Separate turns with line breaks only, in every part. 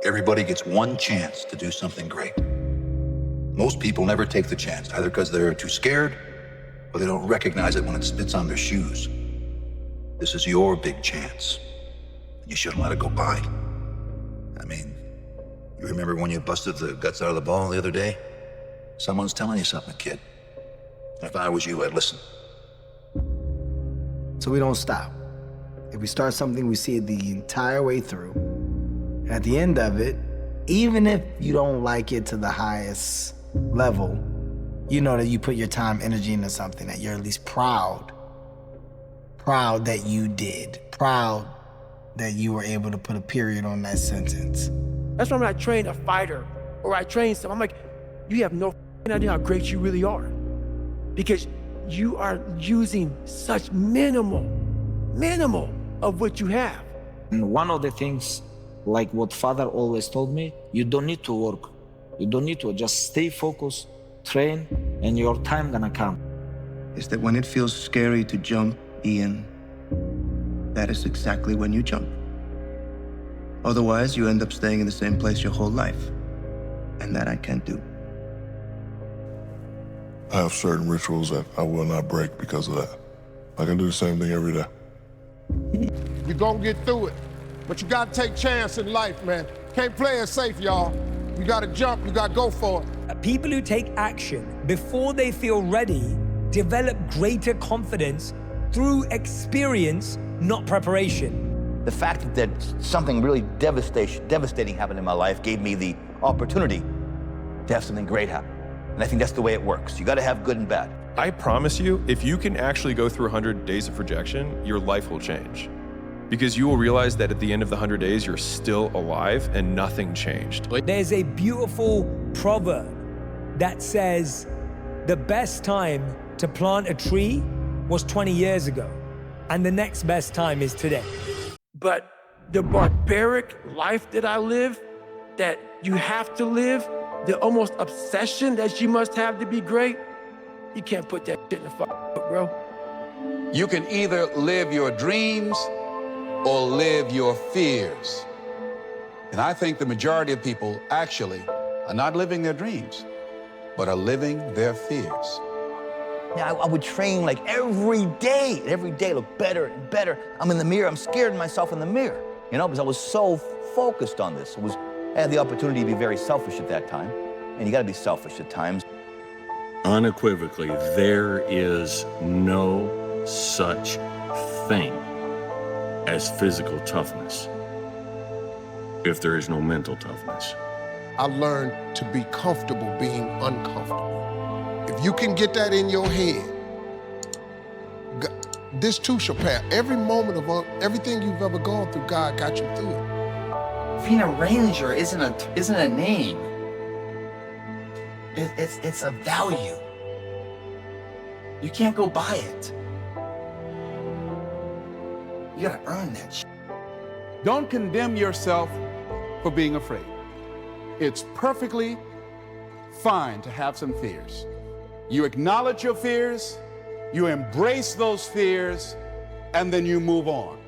Everybody gets one chance to do something great. Most people never take the chance, either because they're too scared or they don't recognize it when it spits on their shoes. This is your big chance. You shouldn't let it go by. I mean, you remember when you busted the guts out of the ball the other day? Someone's telling you something, kid. If I was you, I'd listen.
So we don't stop. If we start something, we see it the entire way through. At the end of it, even if you don't like it to the highest level, you know that you put your time, energy into something that you're at least proud that you did, proud that you were able to put a period on that sentence.
That's why when I train a fighter or I train someone, I'm like, you have no idea how great you really are. Because you are using such minimal of what you have.
And one of the things, like what father always told me, you don't need to work. You don't need to, just stay focused, train, and your time gonna come.
Is that when it feels scary to jump, Ian, that is exactly when you jump. Otherwise, you end up staying in the same place your whole life. And that I can't do.
I have certain rituals that I will not break because of that. I can do the same thing every day.
You're gonna get through it, but you gotta take chance in life, man. Can't play it safe, y'all. You gotta jump, you gotta go for it.
People who take action before they feel ready develop greater confidence through experience, not preparation.
The fact that something really devastating happened in my life gave me the opportunity to have something great happen. And I think that's the way it works. You gotta have good and bad.
I promise you, if you can actually go through 100 days of rejection, your life will change. Because you will realize that at the end of the 100 days, you're still alive and nothing changed.
There's a beautiful proverb that says, the best time to plant a tree was 20 years ago, and the next best time is today.
But the barbaric life that I live, that you have to live, the almost obsession that you must have to be great, you can't put that shit in the fucking book, bro.
You can either live your dreams or live your fears. And I think the majority of people actually are not living their dreams, but are living their fears.
Yeah, I would train like every day look better and better. I'm in the mirror, I'm scared of myself in the mirror, you know, because I was so focused on this. I had the opportunity to be very selfish at that time, and you gotta be selfish at times.
Unequivocally, there is no such thing as physical toughness if there is no mental toughness.
I learned to be comfortable being uncomfortable. If you can get that in your head, this too shall pass. Every moment of everything you've ever gone through, God got you through it.
Being a ranger isn't a name. It's a value. You can't go buy it. You gotta earn that shit.
Don't condemn yourself for being afraid. It's perfectly fine to have some fears. You acknowledge your fears, you embrace those fears, and then you move on.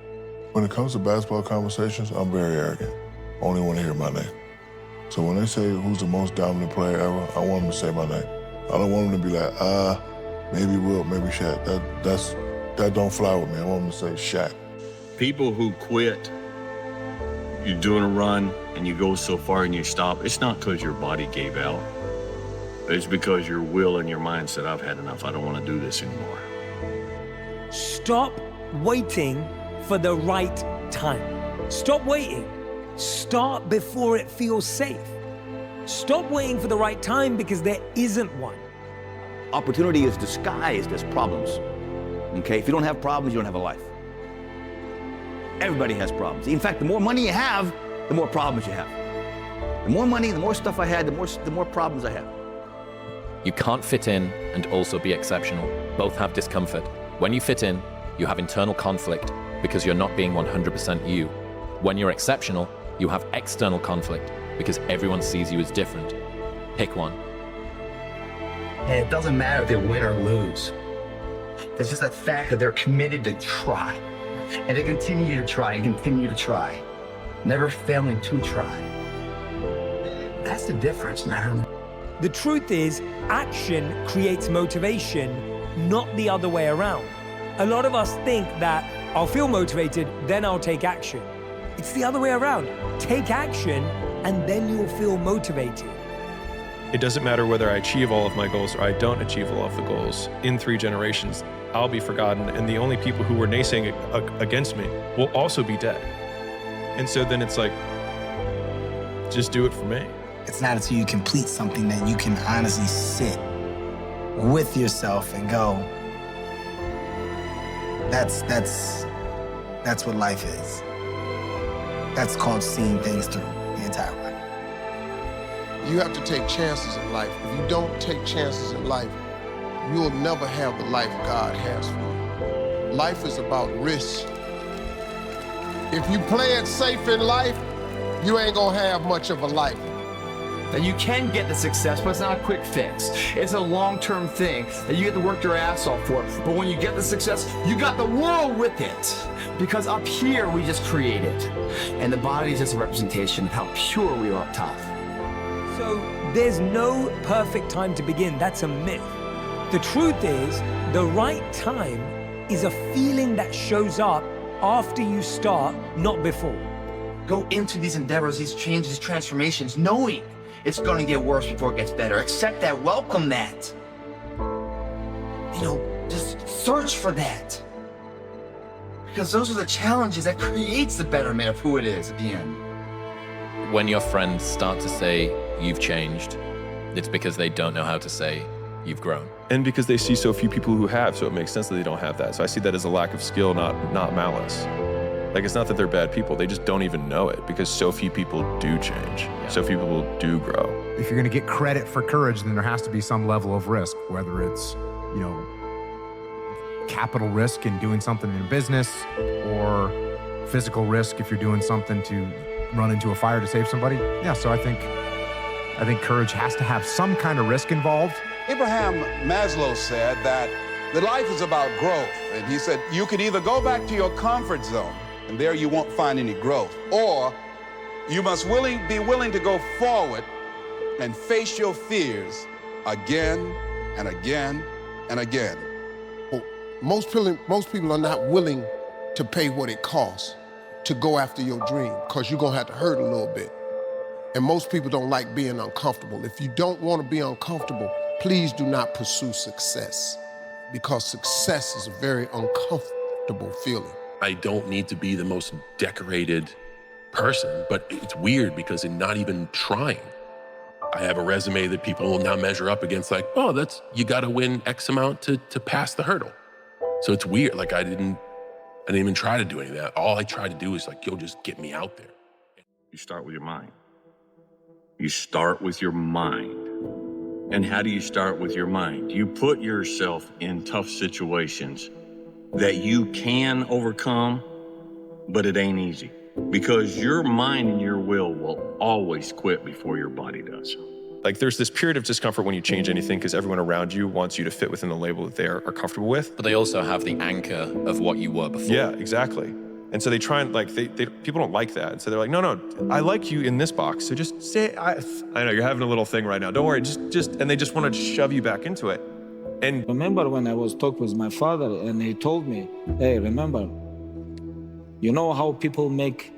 When it comes to basketball conversations, I'm very arrogant. I only want to hear my name. So when they say who's the most dominant player ever, I want them to say my name. I don't want them to be like, maybe Wilt, maybe Shaq. That don't fly with me. I want them to say Shaq.
People who quit, you're doing a run and you go so far and you stop, it's not because your body gave out. It's because your will and your mind said, I've had enough, I don't want to do this anymore.
Stop waiting for the right time. Stop waiting. Start before it feels safe. Stop waiting for the right time because there isn't one.
Opportunity is disguised as problems, okay? If you don't have problems, you don't have a life. Everybody has problems. In fact, the more money you have, the more problems you have. The more money, the more stuff I had, the more problems I have.
You can't fit in and also be exceptional. Both have discomfort. When you fit in, you have internal conflict because you're not being 100% you. When you're exceptional, you have external conflict because everyone sees you as different. Pick one.
And it doesn't matter if they win or lose. It's just the fact that they're committed to try. And they continue to try and continue to try. Never failing to try. That's the difference, man.
The truth is, action creates motivation, not the other way around. A lot of us think that I'll feel motivated, then I'll take action. It's the other way around. Take action, and then you'll feel motivated.
It doesn't matter whether I achieve all of my goals or I don't achieve all of the goals. In 3 generations, I'll be forgotten, and the only people who were naysaying against me will also be dead. And so then it's like, just do it for me.
It's not until you complete something that you can honestly sit with yourself and go, that's what life is. That's called seeing things through the entire way.
You have to take chances in life. If you don't take chances in life, you'll never have the life God has for you. Life is about risk. If you play it safe in life, you ain't gonna have much of a life.
That you can get the success, but it's not a quick fix. It's a long-term thing that you have to work your ass off for. But when you get the success, you got the world with it. Because up here, we just create it. And the body is just a representation of how pure we are up top.
So there's no perfect time to begin. That's a myth. The truth is, the right time is a feeling that shows up after you start, not before.
Go into these endeavors, these changes, these transformations, knowing it's going to get worse before it gets better. Accept that, welcome that. You know, just search for that. Because those are the challenges that creates the betterment of who it is at the end.
When your friends start to say you've changed, it's because they don't know how to say you've grown.
And because they see so few people who have, so it makes sense that they don't have that. So I see that as a lack of skill, not malice. Like, it's not that they're bad people, they just don't even know it because so few people do change. Yeah. So few people do grow.
If you're gonna get credit for courage, then there has to be some level of risk, whether it's, you know, capital risk in doing something in business or physical risk if you're doing something to run into a fire to save somebody. Yeah, so I think courage has to have some kind of risk involved.
Abraham Maslow said that life is about growth. And he said, you can either go back to your comfort zone, and there you won't find any growth, or you must be willing to go forward and face your fears again and again and again.
Well, most people are not willing to pay what it costs to go after your dream, because you're gonna have to hurt a little bit. And most people don't like being uncomfortable. If you don't want to be uncomfortable, please do not pursue success, because success is a very uncomfortable feeling.
I don't need to be the most decorated person, but it's weird because in not even trying, I have a resume that people will now measure up against, like, oh, you gotta win X amount to pass the hurdle. So it's weird, like I didn't even try to do any of that. All I tried to do is like, yo, just get me out there.
You start with your mind. You start with your mind. And how do you start with your mind? You put yourself in tough situations that you can overcome, but it ain't easy. Because your mind and your will always quit before your body does.
Like, there's this period of discomfort when you change anything because everyone around you wants you to fit within the label that they are comfortable with.
But they also have the anchor of what you were before.
Yeah, exactly. And so they try and like, people don't like that. And so they're like, no, I like you in this box. So just say, I know you're having a little thing right now. Don't worry, and they just want to shove you back into it. And
remember when I was talking with my father and he told me, hey, remember, you know how people make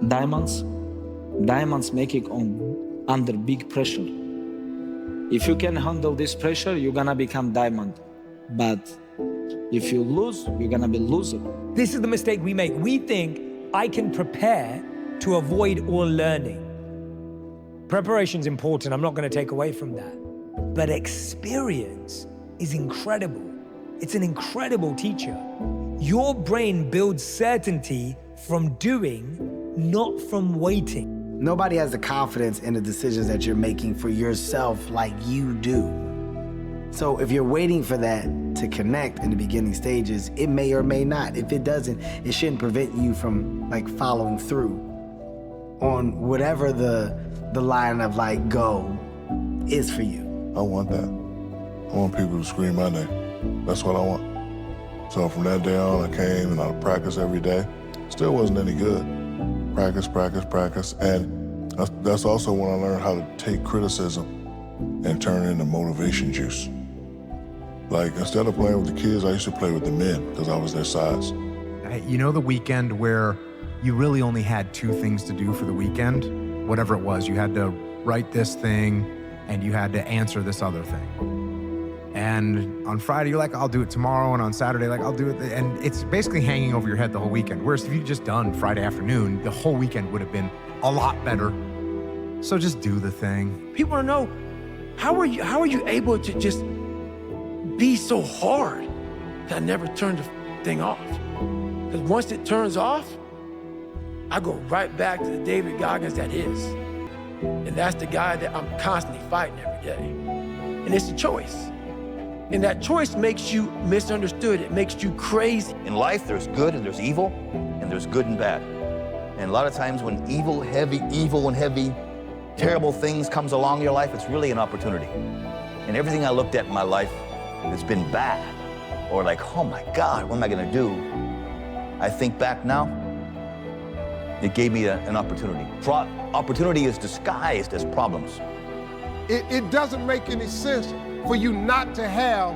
diamonds? Diamonds make it under big pressure. If you can handle this pressure, you're gonna become diamond. But if you lose, you're gonna be loser.
This is the mistake we make. We think I can prepare to avoid all learning. Preparation's important, I'm not gonna take away from that. But experience is incredible. It's an incredible teacher. Your brain builds certainty from doing, not from waiting.
Nobody has the confidence in the decisions that you're making for yourself like you do. So if you're waiting for that to connect in the beginning stages, it may or may not. If it doesn't, it shouldn't prevent you from like following through on whatever the line of like go is for you.
I want that. I want people to scream my name. That's what I want. So from that day on, I came and I practiced every day. Still wasn't any good. Practice. And That's also when I learned how to take criticism and turn it into motivation juice. Like, instead of playing with the kids, I used to play with the men because I was their size.
You know the weekend where you really only had two things to do for the weekend? Whatever it was, you had to write this thing and you had to answer this other thing. And on Friday, you're like, I'll do it tomorrow. And on Saturday, like, I'll do it. And it's basically hanging over your head the whole weekend. Whereas if you'd just done Friday afternoon, the whole weekend would have been a lot better. So just do the thing.
People want to know, how are you able to just be so hard that I never turned the thing off? Because once it turns off, I go right back to the David Goggins that is. And that's the guy that I'm constantly fighting every day. And it's a choice. And that choice makes you misunderstood. It makes you crazy.
In life, there's good and there's evil, and there's good and bad. And a lot of times when evil and heavy, terrible things comes along in your life, it's really an opportunity. And everything I looked at in my life that's been bad, or like, oh my God, what am I gonna do? I think back now, it gave me an opportunity. Opportunity is disguised as problems.
It doesn't make any sense for you not to have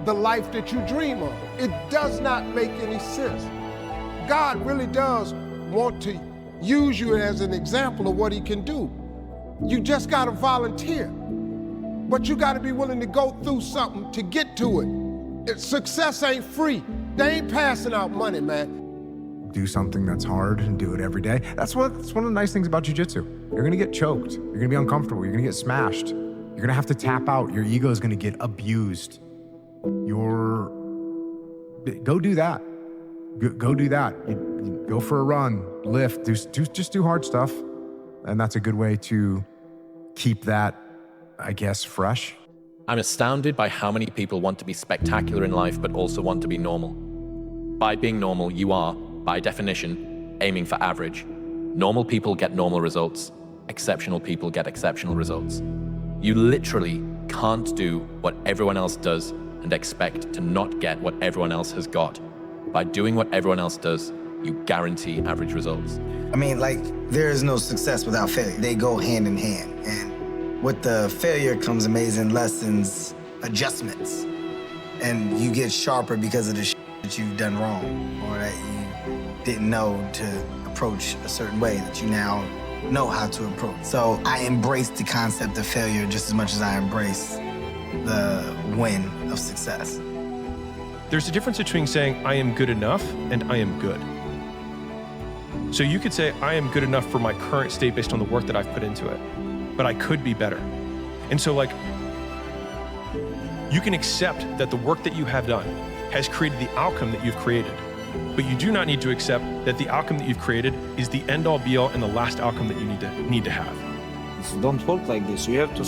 the life that you dream of. It does not make any sense. God really does want to use you as an example of what he can do. You just gotta volunteer. But you gotta be willing to go through something to get to it. Success ain't free. They ain't passing out money, man.
Do something that's hard and do it every day. That's one of the nice things about jiu-jitsu. You're gonna get choked. You're gonna be uncomfortable. You're gonna get smashed. You're gonna have to tap out. Your ego is gonna get abused. Go do that. Go do that. You go for a run, lift, just do hard stuff. And that's a good way to keep that, I guess, fresh.
I'm astounded by how many people want to be spectacular in life, but also want to be normal. By being normal, you are, by definition, aiming for average. Normal people get normal results. Exceptional people get exceptional results. You literally can't do what everyone else does and expect to not get what everyone else has got. By doing what everyone else does, you guarantee average results.
I mean, like, there is no success without failure. They go hand in hand. And with the failure comes amazing lessons, adjustments. And you get sharper because of the shit that you've done wrong or that you didn't know to approach a certain way that you now know how to approach. So I embrace the concept of failure just as much as I embrace the win of success.
There's a difference between saying I am good enough and I am good. So you could say I am good enough for my current state based on the work that I've put into it, but I could be better. And so, like, you can accept that the work that you have done has created the outcome that you've created, but you do not need to accept that the outcome that you've created is the end all be all and the last outcome that you need to have.
Don't work like this. You have to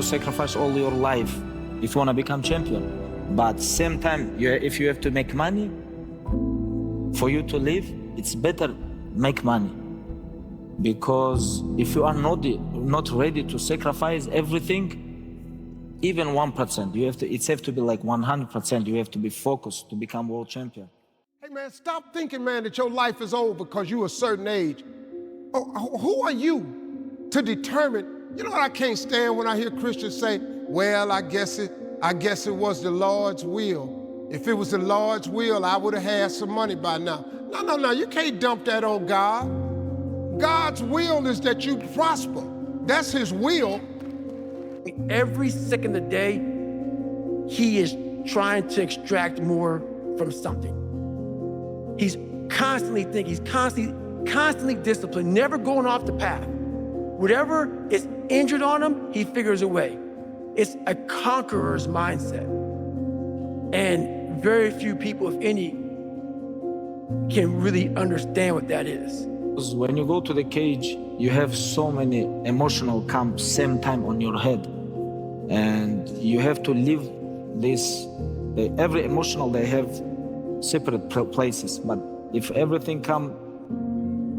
sacrifice all your life if you want to become champion. But same time, if you have to make money for you to live, it's better make money. Because if you are not ready to sacrifice everything, even 1%, it have to be like 100%. You have to be focused to become world champion.
Hey man, stop thinking, man, that your life is over because you're a certain age. Oh, who are you to determine? You know what I can't stand when I hear Christians say, well, I guess it was the Lord's will. If it was the Lord's will, I would have had some money by now. No, you can't dump that on God. God's will is that you prosper. That's his will.
Every second of the day, he is trying to extract more from something. He's constantly thinking, he's constantly disciplined, never going off the path. Whatever is injured on him, he figures a way. It's a conqueror's mindset. And very few people, if any, can really understand what that is.
When you go to the cage, you have so many emotional camps same time on your head. And you have to live this, every emotional, they have separate places. But if everything come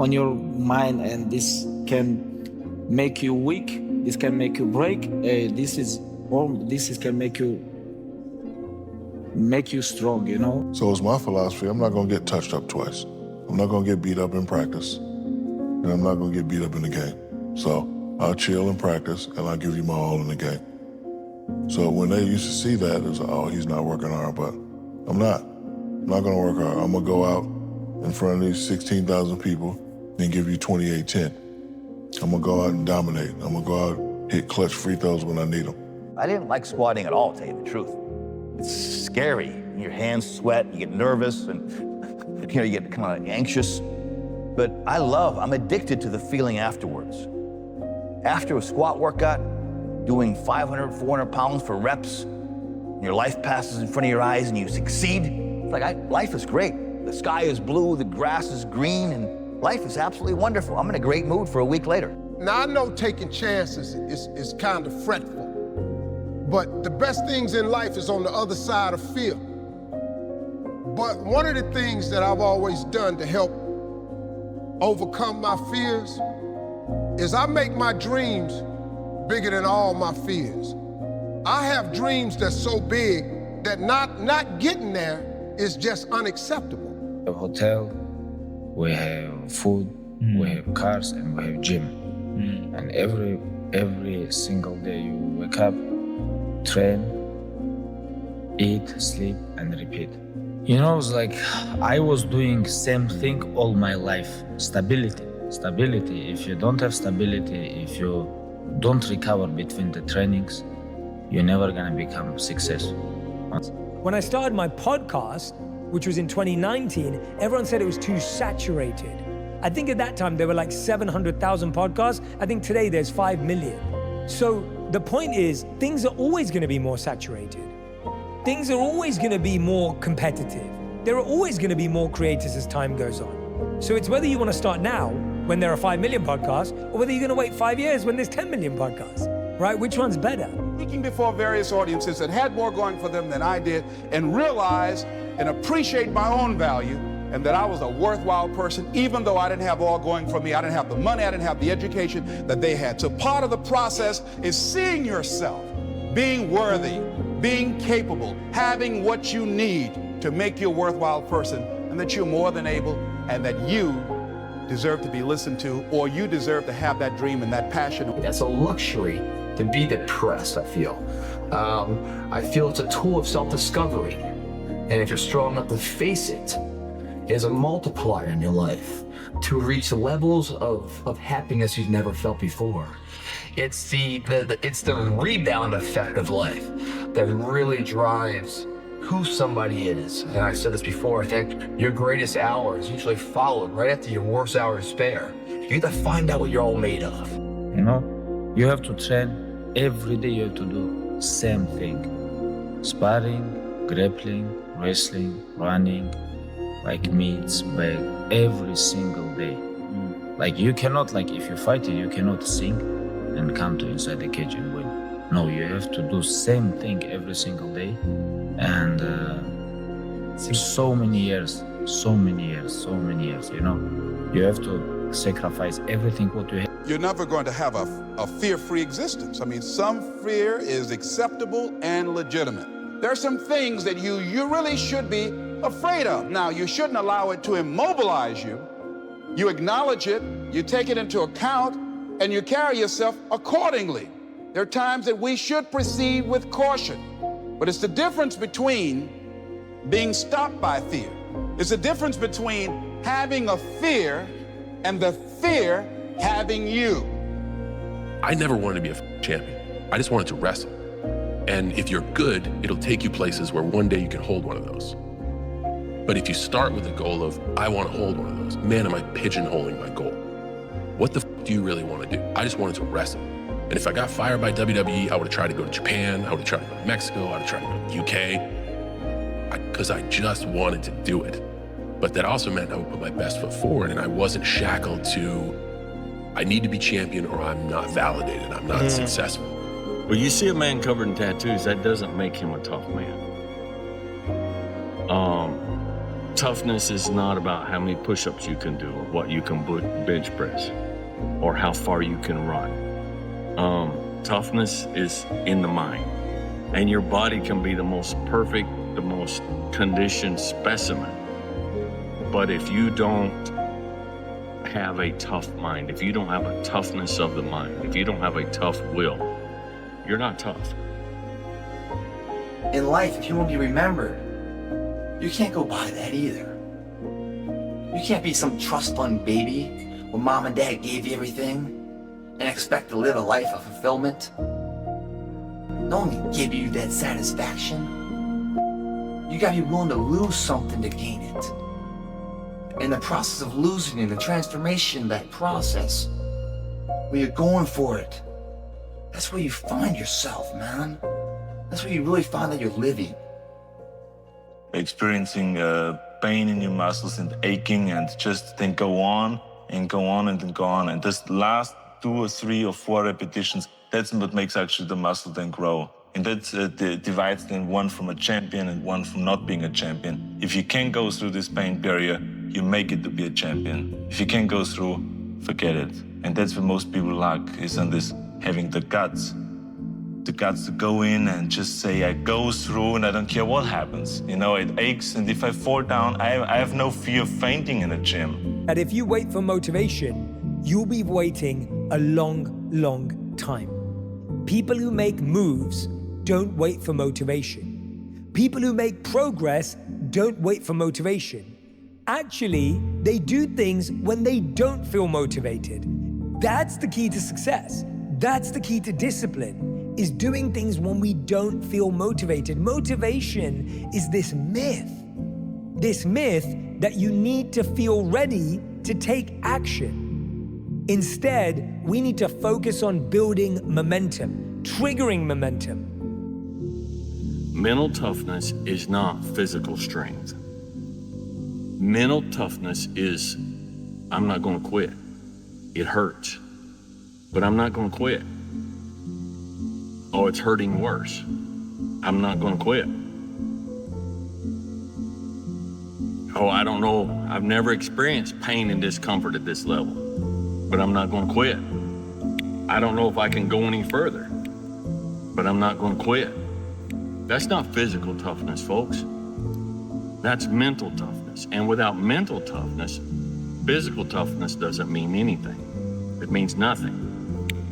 on your mind and this can make you weak, this can make you break, this can make you strong, you know?
So it's my philosophy, I'm not gonna get touched up twice. I'm not gonna get beat up in practice. and I'm not gonna get beat up in the game. So I'll chill and practice, and I'll give you my all in the game. So when they used to see that, it was like, oh, he's not working hard, but I'm not. I'm not gonna work hard. I'm gonna go out in front of these 16,000 people and give you 28-10. I'm gonna go out and dominate. I'm gonna go out, hit clutch free throws when I need them.
I didn't like squatting at all, to tell you the truth. It's scary. Your hands sweat, you get nervous, and you get kind of anxious. But I'm addicted to the feeling afterwards. After a squat workout, doing 500, 400 pounds for reps, your life passes in front of your eyes and you succeed. It's like, life is great. The sky is blue, the grass is green, and life is absolutely wonderful. I'm in a great mood for a week later.
Now, I know taking chances is kind of fretful, but the best things in life is on the other side of fear. But one of the things that I've always done to help overcome my fears is I make my dreams bigger than all my fears. I have dreams that's so big that not getting there is just unacceptable.
A hotel, we have food, we have cars, and we have gym. And every single day you wake up, train, eat, sleep, and repeat. You know, it's like I was doing same thing all my life. Stability. If you don't have stability, if you don't recover between the trainings, you're never gonna become successful.
When I started my podcast, which was in 2019, everyone said it was too saturated. I think at that time there were like 700,000 podcasts. I think today there's 5 million. So the point is, things are always gonna be more saturated. Things are always gonna be more competitive. There are always gonna be more creators as time goes on. So it's whether you wanna start now, when there are 5 million podcasts, or whether you're gonna wait 5 years when there's 10 million podcasts, right? Which one's better?
Speaking before various audiences that had more going for them than I did, and realize and appreciate my own value, and that I was a worthwhile person, even though I didn't have all going for me. I didn't have the money, I didn't have the education that they had. So part of the process is seeing yourself, being worthy, being capable, having what you need to make you a worthwhile person, and that you're more than able, and that you deserve to be listened to, or you deserve to have that dream and that passion.
That's a luxury to be depressed, I feel. I feel it's a tool of self-discovery. And if you're strong enough to face it, is a multiplier in your life to reach levels of happiness you've never felt before. It's the rebound effect of life that really drives who somebody is. And I said this before, I think your greatest hour is usually followed right after your worst hour is spare. You have to find out what you're all made of.
You know, you have to train every day. You have to do same thing: sparring, grappling, wrestling, running, like meets, bag, every single day. Like you cannot, like if you're fighting, you cannot sing and come to inside the cage and win. No, you have to do same thing every single day. And so many years, you know. You have to sacrifice everything what you have.
You're never going to have a fear-free existence. I mean, some fear is acceptable and legitimate. There are some things that you really should be afraid of. Now, you shouldn't allow it to immobilize you. You acknowledge it, you take it into account, and you carry yourself accordingly. There are times that we should proceed with caution, but it's the difference between being stopped by fear. It's the difference between having a fear and the fear having you.
I never wanted to be a champion. I just wanted to wrestle. And if you're good, it'll take you places where one day you can hold one of those. But if you start with the goal of, I want to hold one of those, man, am I pigeonholing my goal? What the do you really want to do? I just wanted to wrestle. And if I got fired by WWE, I would have tried to go to Japan, I would have tried to go to Mexico, I would have tried to go to the UK, because I just wanted to do it. But that also meant I would put my best foot forward, and I wasn't shackled to, I need to be champion or I'm not validated, I'm not successful.
Well, you see a man covered in tattoos, that doesn't make him a tough man. Toughness is not about how many push-ups you can do or what you can bench press or how far you can run. Toughness is in the mind, and your body can be the most perfect, the most conditioned specimen. But if you don't have a tough mind, if you don't have a toughness of the mind, if you don't have a tough will, you're not tough.
In life, if you want to be remembered, you can't go by that either. You can't be some trust fund baby where mom and dad gave you everything and expect to live a life of fulfillment. No one can give you that satisfaction. You gotta be willing to lose something to gain it. In the process of losing it, the transformation, that process, when you're going for it, that's where you find yourself, man. That's where you really find that you're living.
Experiencing pain in your muscles and aching, and just then go on and go on and then go on. And this last 2 or 3 or 4 repetitions, that's what makes actually the muscle then grow. And that divides then one from a champion and one from not being a champion. If you can go through this pain barrier, you make it to be a champion. If you can't go through, forget it. And that's what most people lack, is on this having the guts to go in and just say, I go through and I don't care what happens. You know, it aches, and if I fall down, I have no fear of fainting in a gym.
And if you wait for motivation, you'll be waiting a long, long time. People who make moves don't wait for motivation. People who make progress don't wait for motivation. Actually, they do things when they don't feel motivated. That's the key to success. That's the key to discipline, is doing things when we don't feel motivated. Motivation is this myth that you need to feel ready to take action. Instead, we need to focus on building momentum, triggering momentum.
Mental toughness is not physical strength. Mental toughness is, I'm not going to quit. It hurts, but I'm not going to quit. Oh, it's hurting worse. I'm not going to quit. Oh, I don't know. I've never experienced pain and discomfort at this level, but I'm not going to quit. I don't know if I can go any further, but I'm not going to quit. That's not physical toughness, folks. That's mental toughness. And without mental toughness, physical toughness doesn't mean anything. It means nothing.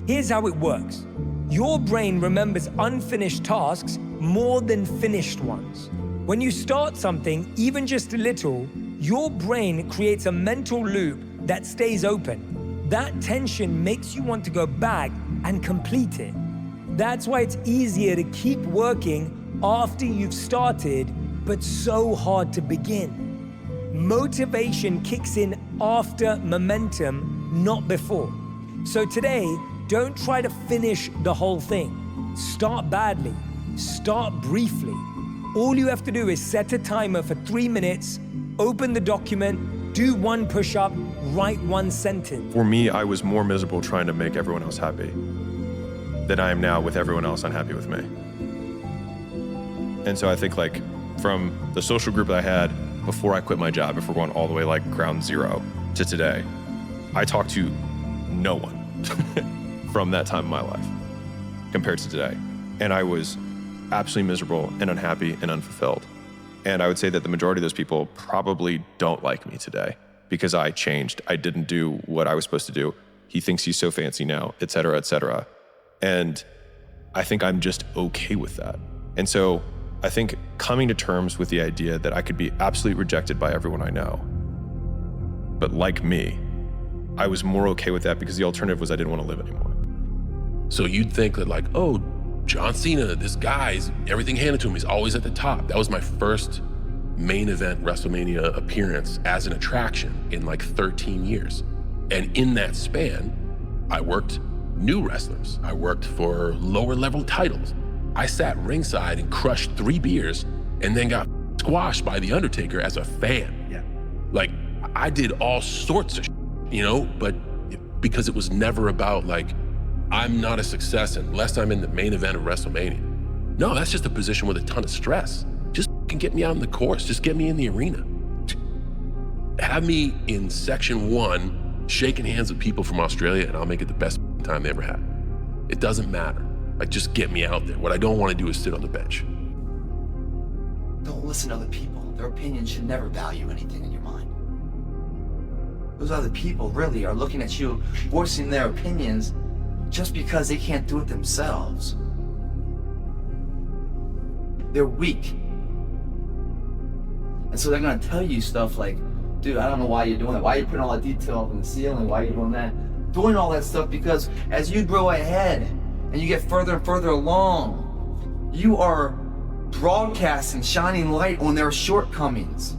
Here's how it works. Your brain remembers unfinished tasks more than finished ones. When you start something, even just a little, your brain creates a mental loop that stays open. That tension makes you want to go back and complete it. That's why it's easier to keep working after you've started, but so hard to begin. Motivation kicks in after momentum, not before. So today, don't try to finish the whole thing. Start badly. Start briefly. All you have to do is set a timer for 3 minutes, open the document, do 1 push-up, write 1 sentence.
For me, I was more miserable trying to make everyone else happy than I am now with everyone else unhappy with me. And so I think, like, from the social group that I had before I quit my job, if we're going all the way like ground zero to today, I talked to no one from that time in my life compared to today. And I was absolutely miserable and unhappy and unfulfilled. And I would say that the majority of those people probably don't like me today because I changed. I didn't do what I was supposed to do. He thinks he's so fancy now, et cetera, et cetera. And I think I'm just okay with that. And so I think coming to terms with the idea that I could be absolutely rejected by everyone I know, but like me, I was more okay with that because the alternative was I didn't want to live anymore.
So you'd think that, like, oh, John Cena, this guy's everything handed to him. He's always at the top. That was my first main event WrestleMania appearance as an attraction in like 13 years. And in that span, I worked new wrestlers. I worked for lower level titles. I sat ringside and crushed 3 beers and then got squashed by The Undertaker as a fan.
Yeah.
Like, I did all sorts of you know, but because it was never about like, I'm not a success unless I'm in the main event of WrestleMania. No, that's just a position with a ton of stress. Just get me out on the course. Just get me in the arena. Have me in section 1, shaking hands with people from Australia, and I'll make it the best time they ever had. It doesn't matter. Like, just get me out there. What I don't want to do is sit on the bench.
Don't listen to other people. Their opinions should never value anything in your mind. Those other people really are looking at you, voicing their opinions just because they can't do it themselves. They're weak. And so they're gonna tell you stuff like, dude, I don't know why you're doing that. Why are you putting all that detail up in the ceiling? Why are you doing that? Doing all that stuff because as you grow ahead and you get further and further along, you are broadcasting, shining light on their shortcomings.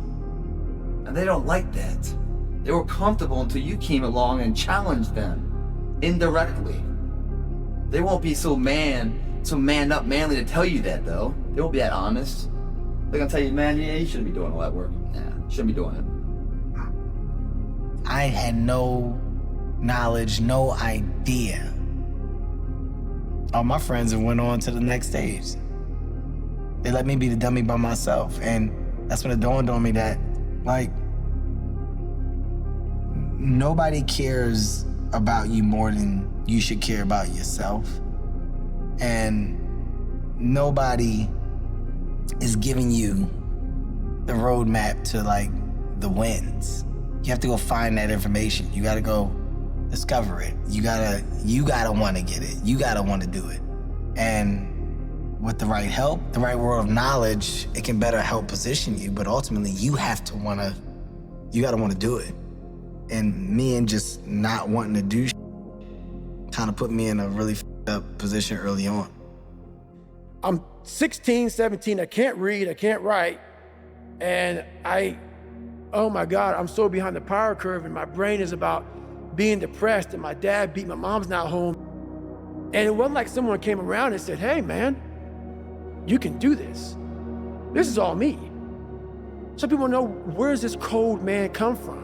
And they don't like that. They were comfortable until you came along and challenged them indirectly. They won't be so man up manly to tell you that though. They won't be that honest. They're gonna tell you, man, yeah, you shouldn't be doing all that work. Nah, you shouldn't be doing it.
I had no knowledge, no idea. All my friends have went on to the next stage. They let me be the dummy by myself. And that's when it dawned on me that, like, nobody cares about you more than you should care about yourself. And nobody is giving you the roadmap to, like, the wins. You have to go find that information. You gotta go discover it. You gotta wanna get it. You gotta wanna do it. And with the right help, the right word of knowledge, it can better help position you, but ultimately you gotta wanna do it. And me and just not wanting to do kind of put me in a really up position early on.
I'm 16, 17, I can't read, I can't write, and oh my God, I'm so behind the power curve and my brain is about being depressed and my dad beat my mom's not home. And it wasn't like someone came around and said, hey man, you can do this. This is all me. Some people know, where does this cold man come from?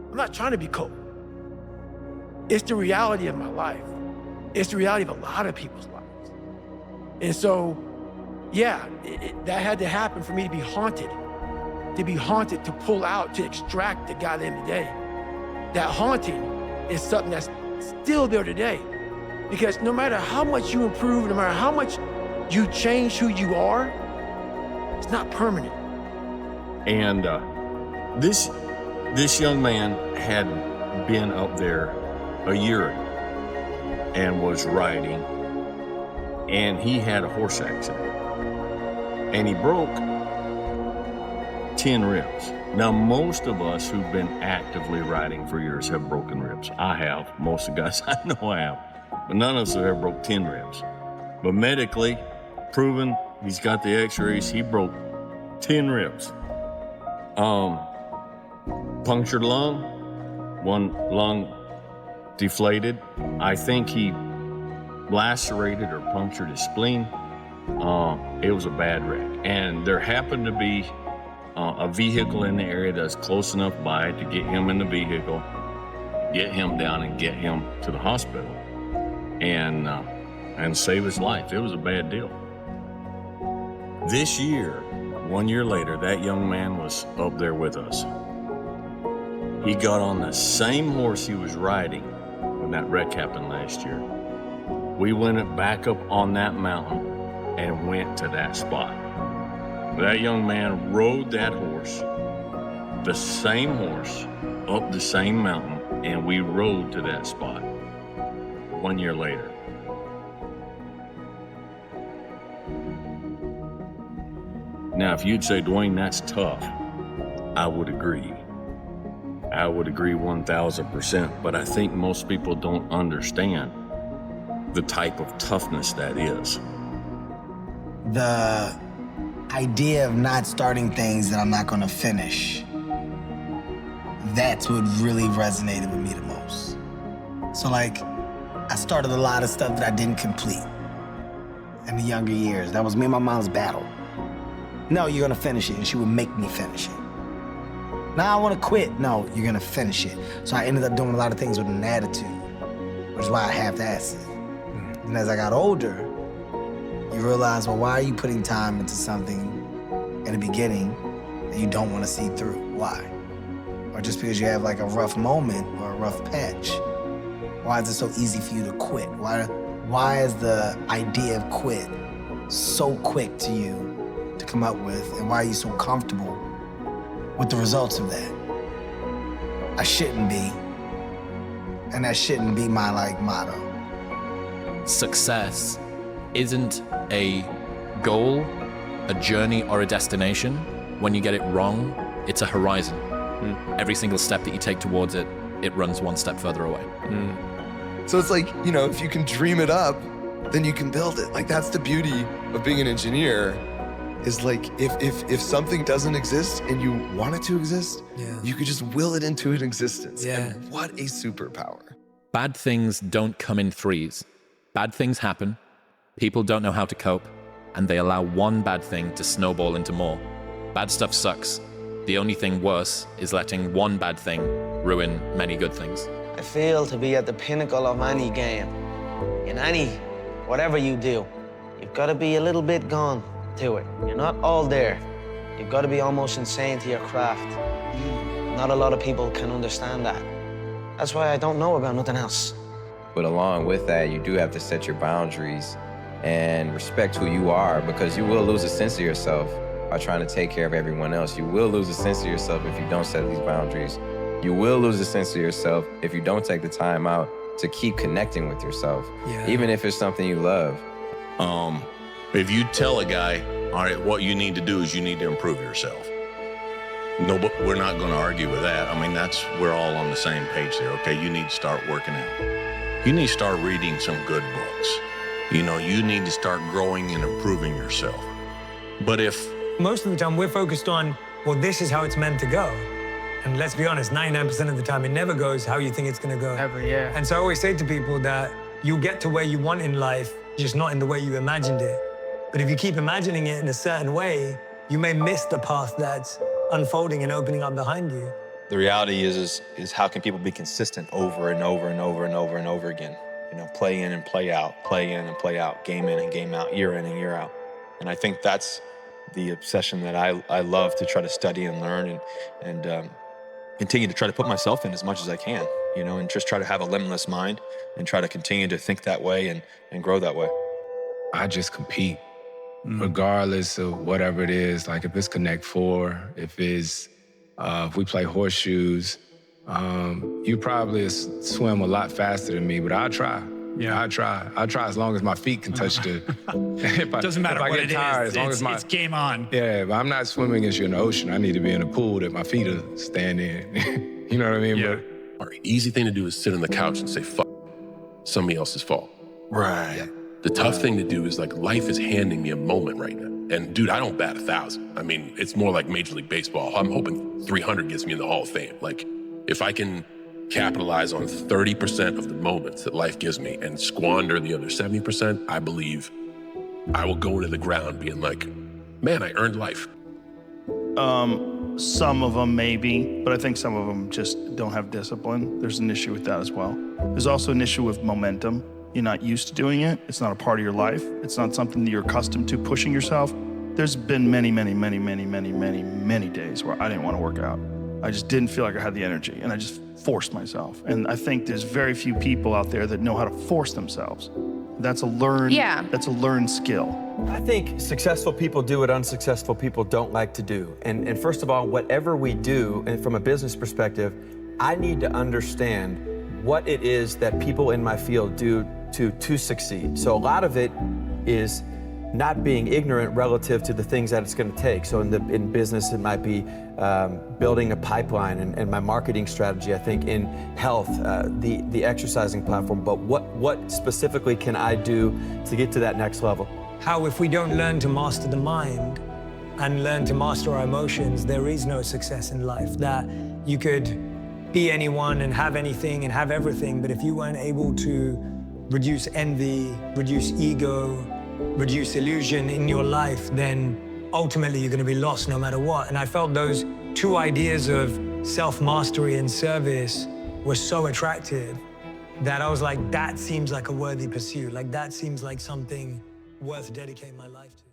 I'm not trying to be cold. It's the reality of my life. It's the reality of a lot of people's lives. And so, yeah, that had to happen for me to be haunted, to pull out, to extract the God in the day. That haunting is something that's still there today. Because no matter how much you improve, no matter how much you change who you are, it's not permanent.
And this young man had been up there a year ago and was riding, and he had a horse accident. And he broke 10 ribs. Now, most of us who've been actively riding for years have broken ribs. I have. Most of the guys I know I have. But none of us have ever broke 10 ribs. But medically proven, he's got the x-rays, he broke 10 ribs. Punctured lung, one lung deflated. I think he lacerated or punctured his spleen. It was a bad wreck. And there happened to be a vehicle in the area that's close enough by to get him in the vehicle, get him down and get him to the hospital and save his life. It was a bad deal. This year, 1 year later, that young man was up there with us. He got on the same horse he was riding when that wreck happened last year. We went back up on that mountain and went to that spot. That young man rode that horse, the same horse, up the same mountain, and we rode to that spot 1 year later. Now, if you'd say, Dwayne, that's tough, I would agree. I would agree 1,000%, but I think most people don't understand the type of toughness that is.
The idea of not starting things that I'm not gonna finish, that's what really resonated with me the most. So like, I started a lot of stuff that I didn't complete in the younger years. That was me and my mom's battle. No, you're gonna finish it, and she would make me finish it. Now I wanna quit. No, you're gonna finish it. So I ended up doing a lot of things with an attitude, which is why I half-assed it. And as I got older, you realize, well, why are you putting time into something in the beginning that you don't wanna see through? Why? Or just because you have like a rough moment or a rough patch, why is it so easy for you to quit? Why is the idea of quit so quick to you to come up with, and why are you so comfortable with the results of that? I shouldn't be. And that shouldn't be my motto.
Success isn't a goal, a journey, or a destination. When you get it wrong, it's a horizon. Every single step that you take towards it, it runs one step further away.
So it's like, if you can dream it up, then you can build it. Like, that's the beauty of being an engineer, is like, if something doesn't exist and you want it to exist, you could just will it into an existence. And what a superpower.
Bad things don't come in threes. Bad things happen, people don't know how to cope, and they allow one bad thing to snowball into more. Bad stuff sucks. The only thing worse is letting one bad thing ruin many good things.
I feel to be at the pinnacle of any game, in whatever you do, you've got to be a little bit gone to it. You're not all there. You've got to be almost insane to your craft. Not a lot of people can understand that. That's why I don't know about nothing else.
But along with that, you do have to set your boundaries and respect who you are, because you will lose a sense of yourself by trying to take care of everyone else. You will lose a sense of yourself if you don't set these boundaries. You will lose a sense of yourself if you don't take the time out to keep connecting with yourself, even if it's something you love.
If you tell a guy, all right, what you need to do is you need to improve yourself. No, but we're not going to argue with that. I mean, we're all on the same page there. Okay, you need to start working out. You need to start reading some good books. You need to start growing and improving yourself. But
most of the time we're focused on, well, this is how it's meant to go. And let's be honest, 99% of the time it never goes how you think it's going to go.
Ever, yeah.
And so I always say to people that you'll get to where you want in life, just not in the way you imagined it. But if you keep imagining it in a certain way, you may miss the path that's unfolding and opening up behind you.
The reality is how can people be consistent over and over and over and over and over again? Play in and play out, play in and play out, game in and game out, year in and year out. And I think that's the obsession that I love to try to study and learn and continue to try to put myself in as much as I can, and just try to have a limitless mind and try to continue to think that way and grow that way.
I just compete, regardless of whatever it is. Like if it's Connect 4, if we play horseshoes, you probably swim a lot faster than me, but I'll try. Yeah, I'll try as long as my feet can touch the.
Doesn't matter what it
tired,
is.
As long as
It's game on.
Yeah, but I'm not swimming against you in the ocean. I need to be in a pool that my feet are standing in. You know what I mean?
Yeah. Our easy thing to do is sit on the couch and say, fuck, somebody else's fault.
Right. Yeah.
The tough thing to do is life is handing me a moment right now. And dude, I don't bat 1,000. I mean, it's more like Major League Baseball. I'm hoping 300 gets me in the Hall of Fame. Like, if I can capitalize on 30% of the moments that life gives me and squander the other 70%, I believe I will go into the ground being like, man, I earned life.
Some of them maybe, but I think some of them just don't have discipline. There's an issue with that as well. There's also an issue with momentum. You're not used to doing it. It's not a part of your life. It's not something that you're accustomed to pushing yourself. There's been many days where I didn't want to work out. I just didn't feel like I had the energy, and I just forced myself. And I think there's very few people out there that know how to force themselves. That's a learned skill.
I think successful people do what unsuccessful people don't like to do. And first of all, whatever we do, and from a business perspective, I need to understand what it is that people in my field do to succeed. So a lot of it is not being ignorant relative to the things that it's going to take. So in business, it might be building a pipeline and my marketing strategy. I think in health, the exercising platform. But what specifically can I do to get to that next level?
How if we don't learn to master the mind and learn to master our emotions, there is no success in life. That you could be anyone and have anything and have everything, but if you weren't able to reduce envy, reduce ego, reduce illusion in your life, then ultimately you're going to be lost no matter what. And I felt those two ideas of self-mastery and service were so attractive that I was like, that seems like a worthy pursuit. Like that seems like something worth dedicating my life to.